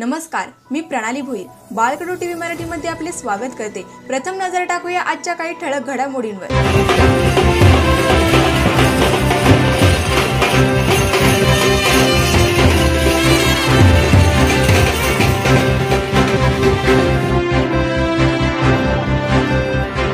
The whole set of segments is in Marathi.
नमस्कार, मी प्रणाली भोईर. बाळकडू टीव्ही मराठीमध्ये आपले स्वागत करते. प्रथम नजर टाकूया आजच्या काही ठळक घडामोडींवर.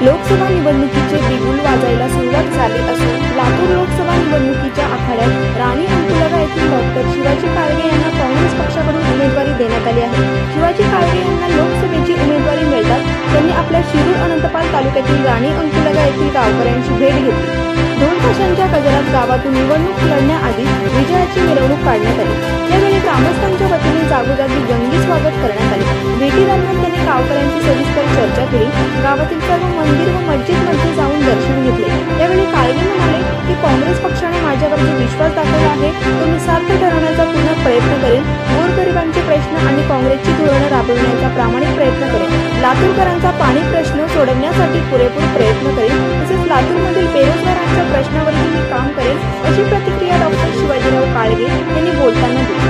लोकसभा निवडणुकीचे बिगुल वाजायला सुरुवात झाली असून लातूर लोकसभा निवडणुकीच्या आखाड्यात राणी अंकुलगा येथील डॉक्टर शिवाजी काळगे यांना काँग्रेस पक्षाकडून उमेदवारी देण्यात आली आहे. शिवाजी काळगे यांना लोकसभेची उमेदवारी मिळताच त्यांनी आपल्या शिरूर अनंतपाल तालुक्यातील राणी अंकुलगा येथील गावकऱ्यांची भेट घेतली. ढोल ताशांच्या गजरात गावातून निवडणूक लढण्याआधी विजयाची मिरवणूक काढण्यात आली. यावेळी ग्रामस्थांच्या वतीने जागोजागी जंगी स्वागत करण्यात आले. भेटीदरम्यान त्यांनी गावकऱ्यांची सविस्तर चर्चा केली. गावातील सर्व मंदिर व मस्जिदमध्ये जाऊन दर्शन घेतले. यावेळी काळगे म्हणाले की काँग्रेस पक्षाने माझ्यावर जो विश्वास दाखवला आहे तो मी सार्थ ठरवण्याचा पुन्हा प्रयत्न करेन. गोरगरिबांचे प्रश्न आणि काँग्रेसची धोरणं राबविण्याचा प्रामाणिक प्रयत्न करेन. लातूरकरांचा पाणी प्रश्न सोडवण्यासाठी पुरेपूर प्रयत्न करेन. तसेच लातूरमधील बेरोजगारांच्या प्रश्नावरही मी काम करेन, अशी प्रतिक्रिया डॉक्टर शिवाजीराव काळगे यांनी बोलताना दिली.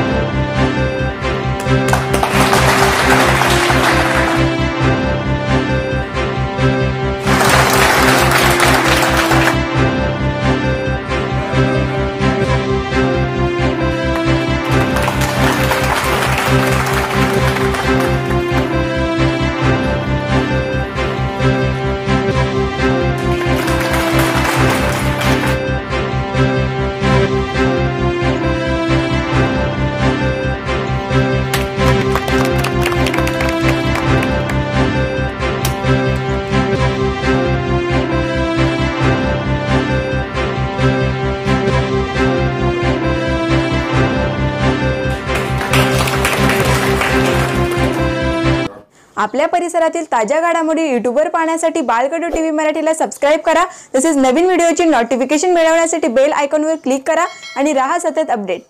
आपल्या परिसरातील ताज्या घडामोडी यूट्यूबवर पाहण्यासाठी बाळकडू टीव्ही मराठीला सबस्क्राइब करा. तसेच नवीन व्हिडिओची नोटिफिकेशन मिळवण्यासाठी बेल आयकॉनवर क्लिक करा आणि राहा सतत अपडेट.